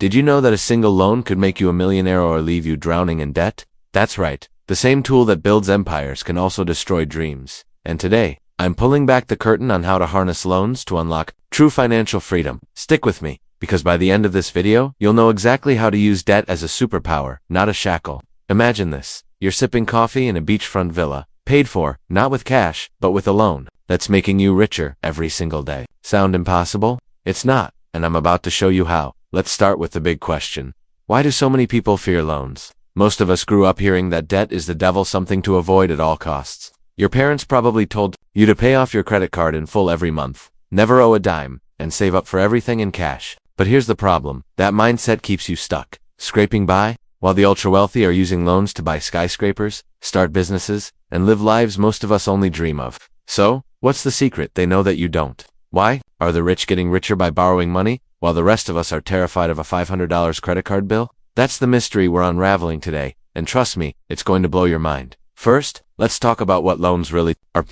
Did you know that a single loan could make you a millionaire or leave you drowning in debt? That's right. The same tool that builds empires can also destroy dreams. And today, I'm pulling back the curtain on how to harness loans to unlock true financial freedom. Stick with me, because by the end of this video, you'll know exactly how to use debt as a superpower, not a shackle. Imagine this. You're sipping coffee in a beachfront villa, paid for, not with cash, but with a loan, that's making you richer every single day. Sound impossible? It's not, and I'm about to show you how. Let's start with the big question. Why do so many people fear loans? Most of us grew up hearing that debt is the devil, something to avoid at all costs. Your parents probably told you to pay off your credit card in full every month, never owe a dime, and save up for everything in cash. But here's the problem. That mindset keeps you stuck, scraping by, while the ultra-wealthy are using loans to buy skyscrapers, start businesses, and live lives most of us only dream of. So, what's the secret they know that you don't? Why are the rich getting richer by borrowing money, while the rest of us are terrified of a $500 credit card bill? That's the mystery we're unraveling today, and trust me, it's going to blow your mind. First, let's talk about what loans really are.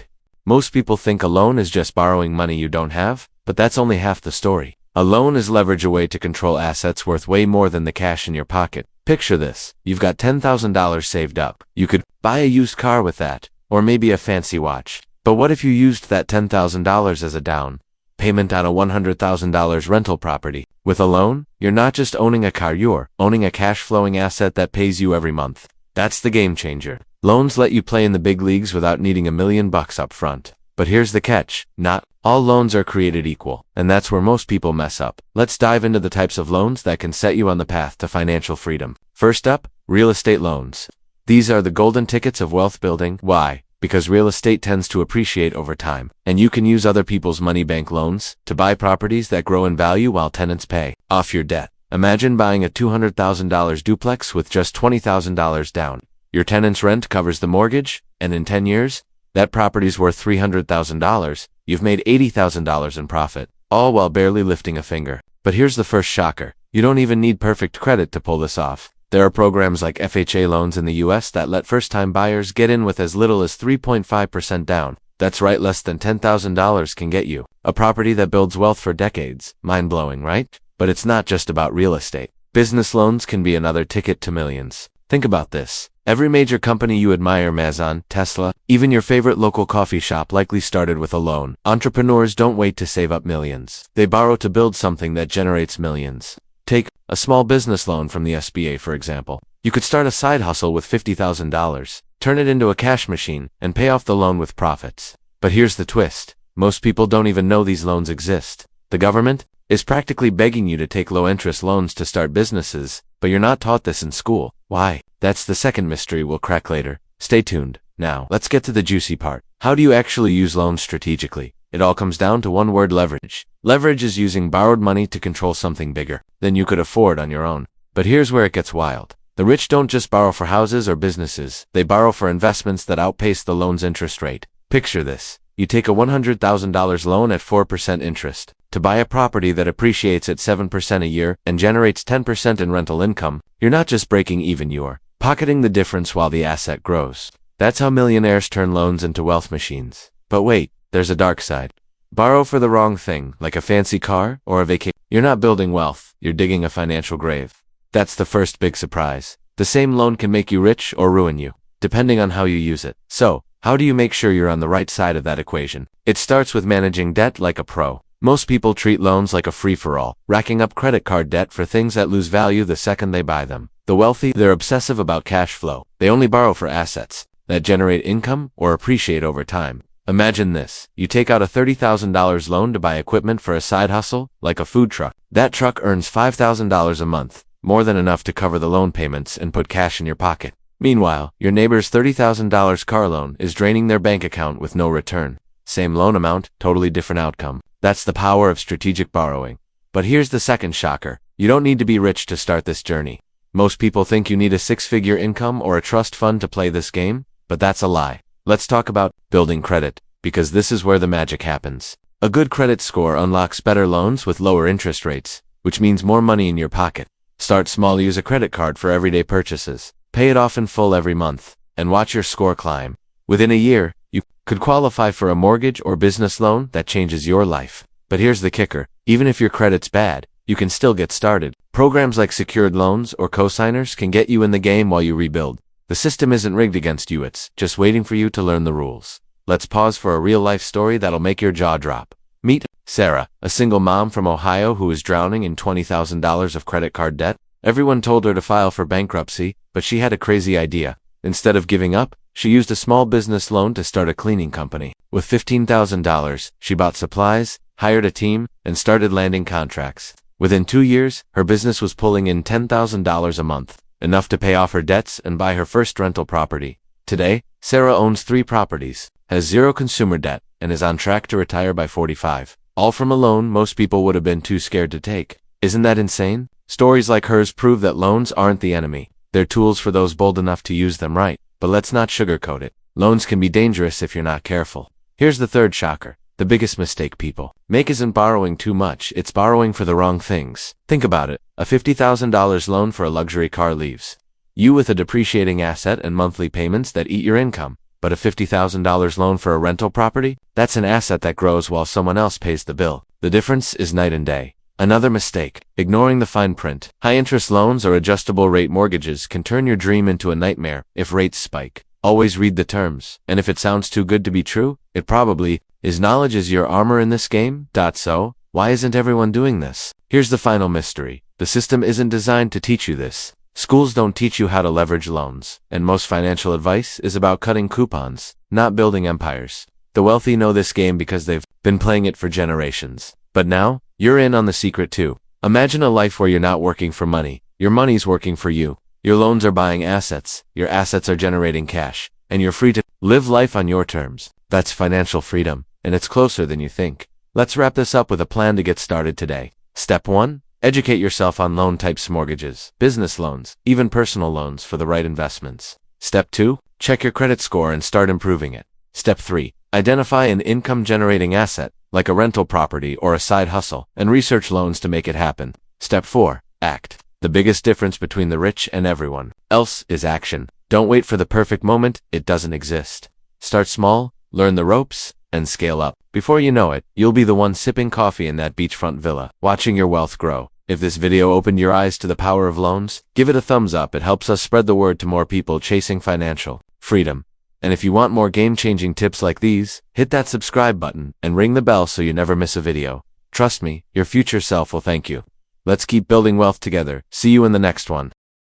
Most people think a loan is just borrowing money you don't have, but that's only half the story. A loan is leverage, a way to control assets worth way more than the cash in your pocket. Picture this. You've got $10,000 saved up. You could buy a used car with that, or maybe a fancy watch. But what if you used that $10,000 as a down payment on a $100,000 rental property? With a loan, you're not just owning a car, you're owning a cash-flowing asset that pays you every month. That's the game changer. Loans let you play in the big leagues without needing $1 million up front. But here's the catch. Not all loans are created equal, and that's where most people mess up. Let's dive into the types of loans that can set you on the path to financial freedom. First up, real estate loans. These are the golden tickets of wealth building. Why? Because real estate tends to appreciate over time, and you can use other people's money, bank loans, to buy properties that grow in value while tenants pay off your debt. Imagine buying a $200,000 duplex with just $20,000 down. Your tenant's rent covers the mortgage, and in 10 years, that property's worth $300,000. You've made $80,000 in profit, all while barely lifting a finger. But here's the first shocker. You don't even need perfect credit to pull this off. There are programs like FHA loans in the US that let first-time buyers get in with as little as 3.5% down. That's right, less than $10,000 can get you a property that builds wealth for decades. Mind-blowing, right? But it's not just about real estate. Business loans can be another ticket to millions. Think about this. Every major company you admire, Amazon, Tesla, even your favorite local coffee shop, likely started with a loan. Entrepreneurs don't wait to save up millions. They borrow to build something that generates millions. Take a small business loan from the SBA, for example. You could start a side hustle with $50,000, turn it into a cash machine, and pay off the loan with profits. But here's the twist. Most people don't even know these loans exist. The government is practically begging you to take low-interest loans to start businesses, but you're not taught this in school. Why? That's the second mystery we'll crack later. Stay tuned. Now, let's get to the juicy part. How do you actually use loans strategically? It all comes down to one word: leverage. Leverage is using borrowed money to control something bigger than you could afford on your own. But here's where it gets wild. The rich don't just borrow for houses or businesses. They borrow for investments that outpace the loan's interest rate. Picture this. You take a $100,000 loan at 4% interest to buy a property that appreciates at 7% a year and generates 10% in rental income. You're not just breaking even, you're pocketing the difference while the asset grows. That's how millionaires turn loans into wealth machines. But wait, there's a dark side. Borrow for the wrong thing, like a fancy car or a vacation. You're not building wealth, you're digging a financial grave. That's the first big surprise. The same loan can make you rich or ruin you, depending on how you use it. So, how do you make sure you're on the right side of that equation? It starts with managing debt like a pro. Most people treat loans like a free-for-all, racking up credit card debt for things that lose value the second they buy them. The wealthy, they're obsessive about cash flow. They only borrow for assets that generate income or appreciate over time. Imagine this. You take out a $30,000 loan to buy equipment for a side hustle, like a food truck. That truck earns $5,000 a month, more than enough to cover the loan payments and put cash in your pocket. Meanwhile, your neighbor's $30,000 car loan is draining their bank account with no return. Same loan amount, totally different outcome. That's the power of strategic borrowing. But here's the second shocker. You don't need to be rich to start this journey. Most people think you need a six-figure income or a trust fund to play this game, but that's a lie. Let's talk about building credit, because this is where the magic happens. A good credit score unlocks better loans with lower interest rates, which means more money in your pocket. Start small, use a credit card for everyday purchases. Pay it off in full every month, and watch your score climb. Within a year, you could qualify for a mortgage or business loan that changes your life. But here's the kicker. Even if your credit's bad, you can still get started. Programs like secured loans or cosigners can get you in the game while you rebuild. The system isn't rigged against you, it's just waiting for you to learn the rules. Let's pause for a real-life story that'll make your jaw drop. Meet Sarah, a single mom from Ohio who is drowning in $20,000 of credit card debt. Everyone told her to file for bankruptcy, but she had a crazy idea. Instead of giving up, she used a small business loan to start a cleaning company. With $15,000, she bought supplies, hired a team, and started landing contracts. Within 2 years, her business was pulling in $10,000 a month, enough to pay off her debts and buy her first rental property. Today, Sarah owns 3 properties, has 0 consumer debt, and is on track to retire by 45. All from a loan most people would have been too scared to take. Isn't that insane? Stories like hers prove that loans aren't the enemy. They're tools for those bold enough to use them right. But let's not sugarcoat it. Loans can be dangerous if you're not careful. Here's the third shocker. The biggest mistake people make isn't borrowing too much, it's borrowing for the wrong things. Think about it. A $50,000 loan for a luxury car leaves you with a depreciating asset and monthly payments that eat your income. But a $50,000 loan for a rental property? That's an asset that grows while someone else pays the bill. The difference is night and day. Another mistake, ignoring the fine print. High-interest loans or adjustable-rate mortgages can turn your dream into a nightmare if rates spike. Always read the terms, and if it sounds too good to be true, it probably is. Knowledge is your armor in this game. So, why isn't everyone doing this? Here's the final mystery. The system isn't designed to teach you this. Schools don't teach you how to leverage loans, and most financial advice is about cutting coupons, not building empires. The wealthy know this game because they've been playing it for generations. But now, you're in on the secret too. Imagine a life where you're not working for money. Your money's working for you. Your loans are buying assets. Your assets are generating cash. And you're free to live life on your terms. That's financial freedom, and it's closer than you think. Let's wrap this up with a plan to get started today. Step 1. Educate yourself on loan types: mortgages, business loans, even personal loans for the right investments. Step 2. Check your credit score and start improving it. Step 3. Identify an income-generating asset, like a rental property or a side hustle, and research loans to make it happen. Step 4. Act. The biggest difference between the rich and everyone else is action. Don't wait for the perfect moment, it doesn't exist. Start small, learn the ropes, and scale up. Before you know it, you'll be the one sipping coffee in that beachfront villa, watching your wealth grow. If this video opened your eyes to the power of loans, give it a thumbs up. It helps us spread the word to more people chasing financial freedom. And if you want more game-changing tips like these, hit that subscribe button and ring the bell so you never miss a video. Trust me, your future self will thank you. Let's keep building wealth together. See you in the next one.